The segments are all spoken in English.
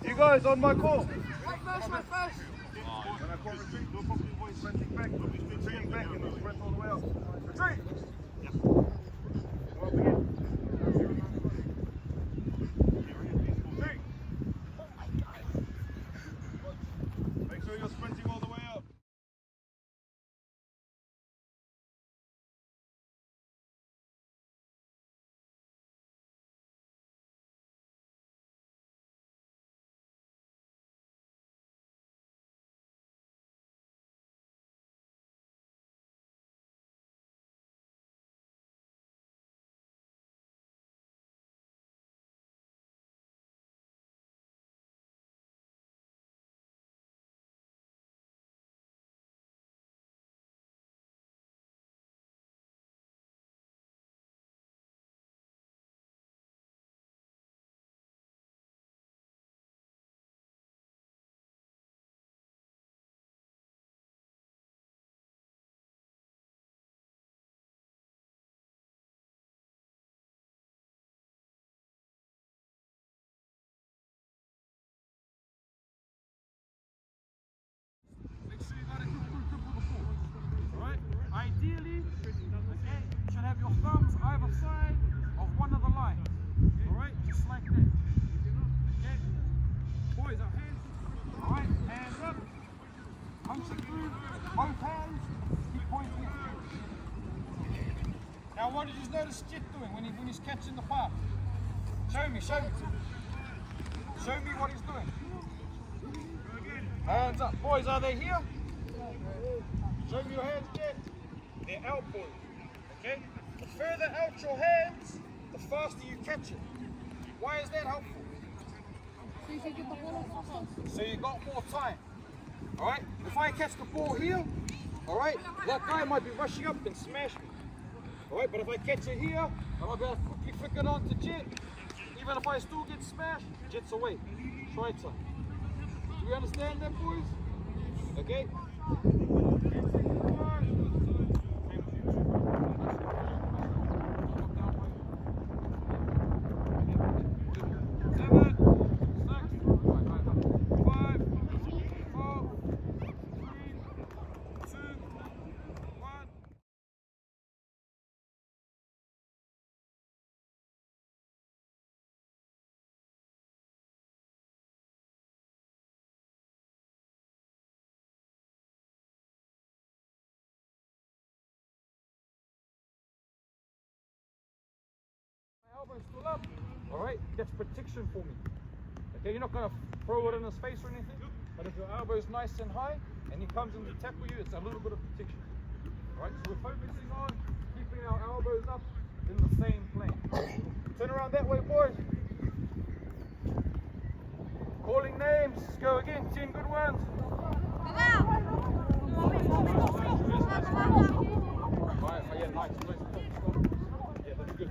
You guys on my call. My first. When I call retreat, do a proper voice, sprinting back, sprinting back and sprint all the way up. Retreat! Yeah. Come up again. Retreat! Make sure you're sprinting all the way up. Ideally, okay, you should have your thumbs either side of one of the lines. Alright, just like that. Okay? Boys, our hands. Alright, hands up. Punching through. Both hands. Keep pointing. Now what did you notice Jet doing when he's catching the path? Show me. Show me what he's doing. Hands up. Boys, are they here? Show me your hands, Jet. They're out, boys. Okay? The further out your hands, the faster you catch it. Why is that helpful? So you can get the ball faster. So you got more time. Alright? If I catch the ball here, alright, that guy might be rushing up and smash me. Alright, but if I catch it here, I'll be able to quickly flick it on to Jet. Even if I still get smashed, Jet's away. Try time. Do you understand that, boys? Okay? Elbow's still up. Alright, that's protection for me. Okay, you're not going to throw it in his face or anything, but if your elbow's nice and high and he comes in to tackle you, it's a little bit of protection. Alright, so we're focusing on keeping our elbows up in the same plane. Turn around that way, boys. Calling names. Let's go again. 10 good ones. Alright, yeah, nice. Yeah, that's good.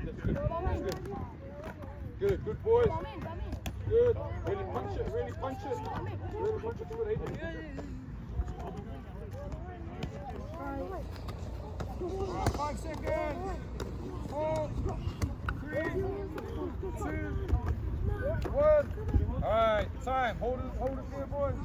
Good boys. Good. Really punch it. Really punch it to it, Adrian. 5 seconds. 4, 3, 2, 1. Alright, time. Hold it there, boys.